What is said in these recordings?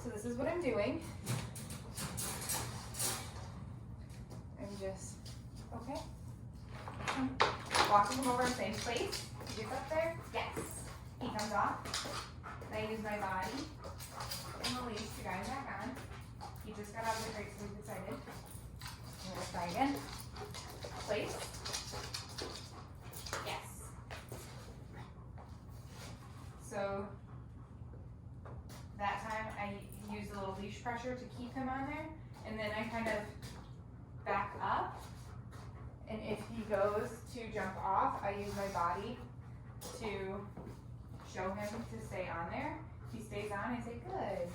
So this is what I'm doing. I'm just, okay. Walking him over in the same place. He gets up there, yes. He comes off. Then I use my body and the leash to guide him back on. He just got out of the crate, so he's excited. And we'll try again. Place. Yes. So that time I use a little leash pressure to keep him on there, and then I kind of back up, and if he goes to jump off, I use my body to show him to stay on there. If he stays on, I say good.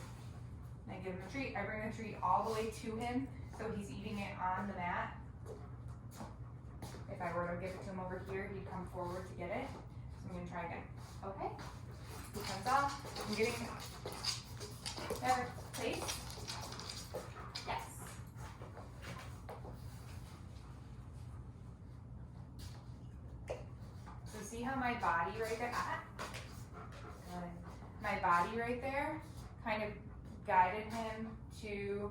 And I give him a treat. I bring the treat all the way to him, so he's eating it on the mat. If I were to give it to him over here, he'd come forward to get it. So I'm gonna try again. Okay. He comes off. I'm getting Maverick, place. Yes. So see how my body right there, good. My body right there kind of guided him to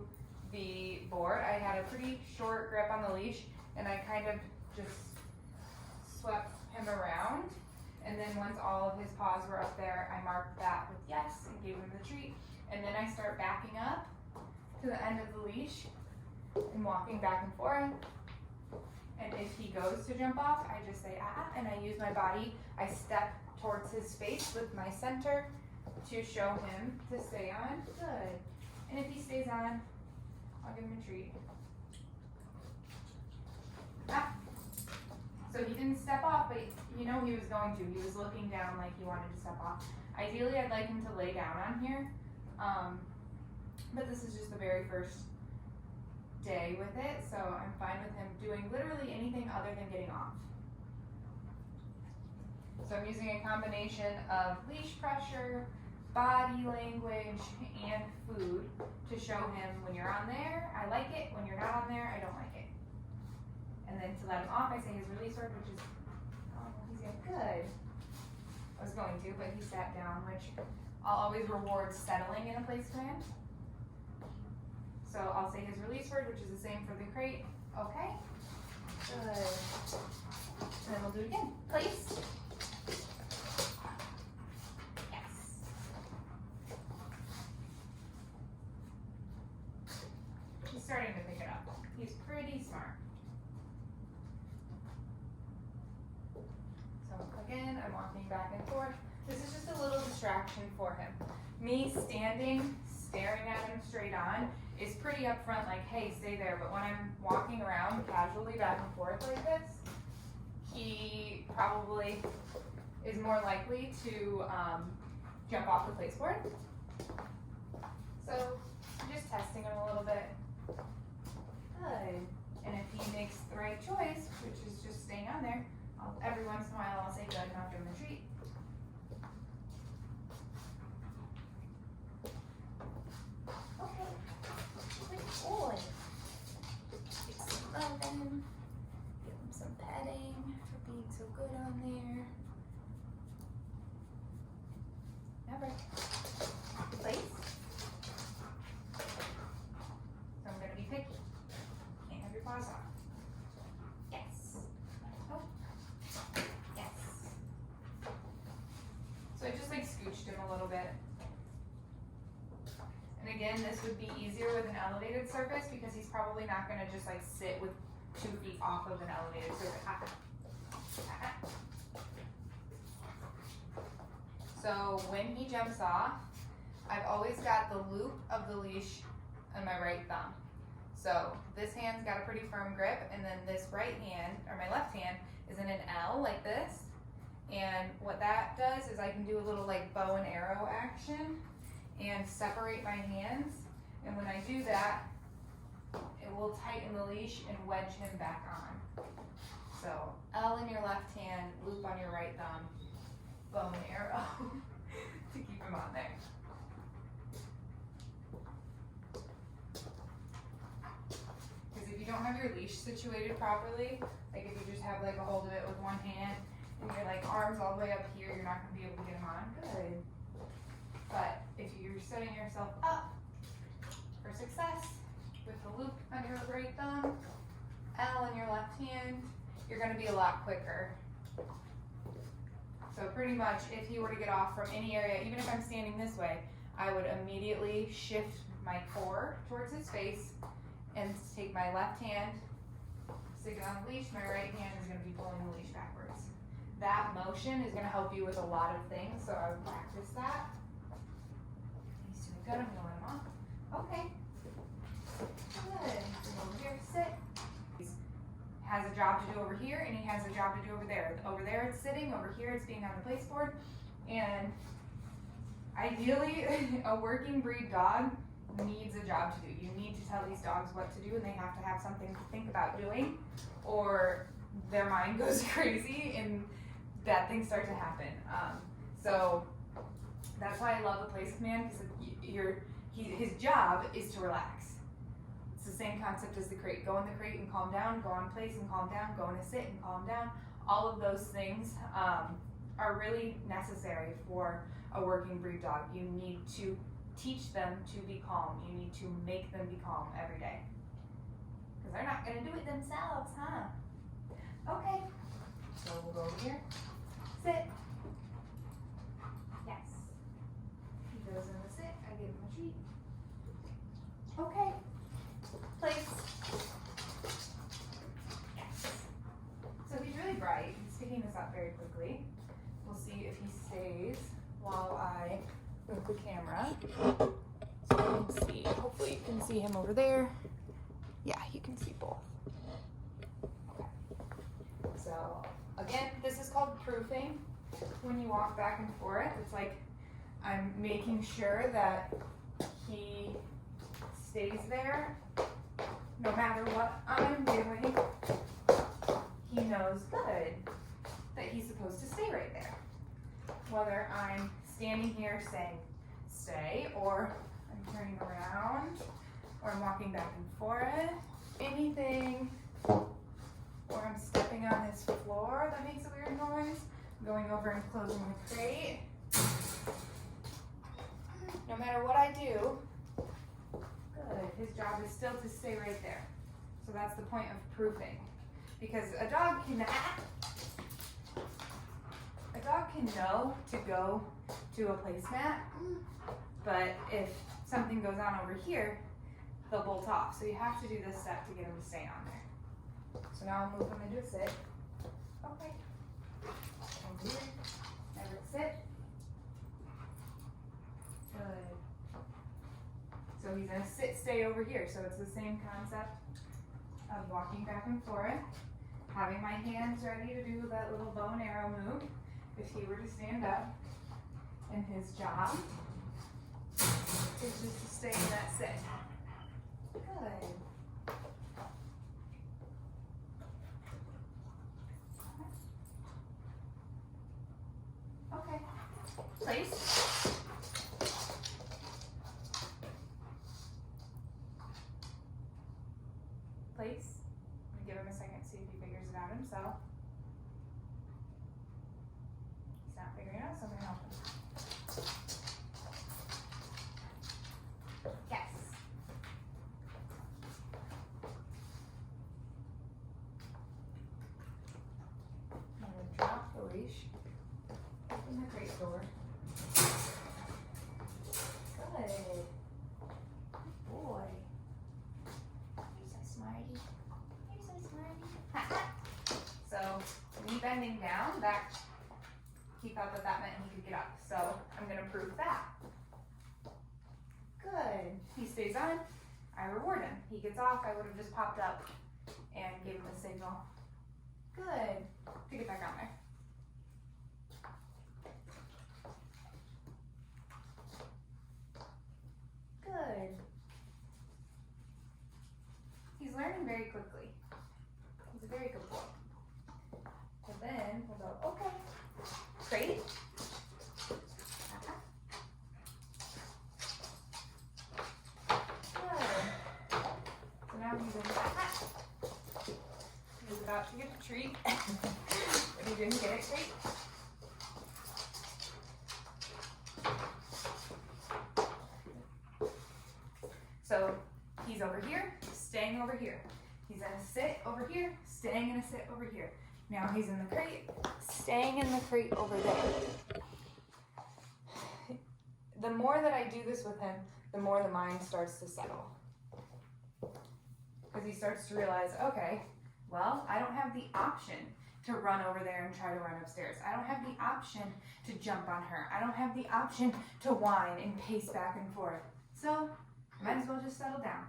the board. I had a pretty short grip on the leash, and I kind of just swept him around. And then once all of his paws were up there, I marked that with yes and gave him the treat. And then I start backing up to the end of the leash and walking back and forth. And if he goes to jump off, I just say and I use my body. I step towards his face with my center to show him to stay on. Good. And if he stays on, I'll give him a treat. So he didn't step off, but you know he was going to. He was looking down like he wanted to step off. Ideally, I'd like him to lay down on here. But this is just the very first day with it, so I'm fine with him doing literally anything other than getting off. So I'm using a combination of leash pressure, body language, and food to show him when you're on there, I like it. When you're not on there, I don't like it. And then to let him off, I say his release word, which is, oh, he's getting good. I was going to, but he sat down, which I'll always reward settling in a place command. So I'll say his release word, which is the same for the crate. Okay. Good. And then we'll do it again. Place. Yes. He's starting to pick it up. He's pretty smart. So again, I'm walking back and forth. This is just a little distraction for him. Me standing, staring at him straight on is pretty upfront, like, hey, stay there. But when I'm walking around casually back and forth like this, he probably is more likely to jump off the place board. So I'm just testing him a little bit. Good. And if he makes the right choice, which is just staying on there, every once in a while I'll say good and I'll give him a treat. Okay. Good boy. Give some loving. Give him some petting for being so good on there. Maverick. Place. So I'm going to be picky. Can't have your paws off. Yes. Oh. Yes. So I just like scooched him a little bit. And again, this would be easier with an elevated surface because he's probably not going to just like sit with 2 feet off of an elevated surface. So when he jumps off, I've always got the loop of the leash on my right thumb. So this hand's got a pretty firm grip, and then this right hand, or my left hand, is in an L like this. And what that does is I can do a little like bow and arrow action and separate my hands. And when I do that, it will tighten the leash and wedge him back on. So L in your left hand, loop on your right thumb, bow and arrow to keep him on there. Because if you don't have your leash situated properly, like if you just have like a hold of it with one hand and your like arms all the way up here, you're not going to be able to get him on. Good. But if you're setting yourself up For success, with the loop on your right thumb, L in your left hand, you're gonna be a lot quicker. So pretty much if he were to get off from any area, even if I'm standing this way, I would immediately shift my core towards his face and take my left hand, stick it on the leash, my right hand is gonna be pulling the leash backwards. That motion is gonna help you with a lot of things, so I would practice that. He's doing good, I'm gonna let him off. Okay. Good. Bring over here, sit. He has a job to do over here, and he has a job to do over there. Over there it's sitting, over here it's being on the place board, and ideally a working breed dog needs a job to do. You need to tell these dogs what to do, and they have to have something to think about doing, or their mind goes crazy and bad things start to happen. So that's why I love the place command, because his job is to relax. It's the same concept as the crate. Go in the crate and calm down, go on place and calm down, go in a sit and calm down. All of those things are really necessary for a working breed dog. You need to teach them to be calm. You need to make them be calm every day. Because they're not going to do it themselves, huh? Okay, so we'll go over here. Sit. Yes. He goes in the sit. I give him a treat. Okay. Place. Yes. So he's really bright. He's picking this up very quickly. We'll see if he stays while I move the camera. So you can see. Hopefully you can see him over there. Yeah, you can see both. Okay. So again, this is called proofing. When you walk back and forth, it's like I'm making sure that he stays there no matter what I'm doing. He knows good that he's supposed to stay right there. Whether I'm standing here saying stay, or I'm turning around, or I'm walking back and forth, anything, or I'm stepping on his floor that makes a weird noise, going over and closing the crate. No matter what I do, good, his job is still to stay right there. So that's the point of proofing. Because a dog can know to go to a placemat, but if something goes on over here, they'll bolt off. So you have to do this step to get him to stay on there. So now I'll move him into a sit. Okay. Over here. Maverick, sit. Good. So he's gonna sit, stay over here. So it's the same concept of walking back and forth, having my hands ready to do that little bow and arrow move if he were to stand up. And his job is just to stay in that sit. Good. Okay. Place. Place. I'm gonna give him a second to see if he figures it out himself. He's not figuring it out, so I'm gonna help him. Yes. I'm gonna drop the leash. Open the crate door. Good. Good boy. You're so smarty. You're so smarty. So, me bending down, that he thought that meant he could get up. So, I'm going to prove that. Good. He stays on. I reward him. He gets off. I would have just popped up and gave him a signal. Good. To get back on there. Good. He's learning very quickly. He's a very good boy. So then we'll go, okay, crate. Good. So now he's in the He's about to get a treat, but he didn't get a treat. So he's over here, staying over here. He's gonna sit over here, staying in a sit over here. Now he's in the crate, staying in the crate over there. The more that I do this with him, the more the mind starts to settle. Because he starts to realize, okay, well, I don't have the option to run over there and try to run upstairs. I don't have the option to jump on her. I don't have the option to whine and pace back and forth. So, I might as well just settle down.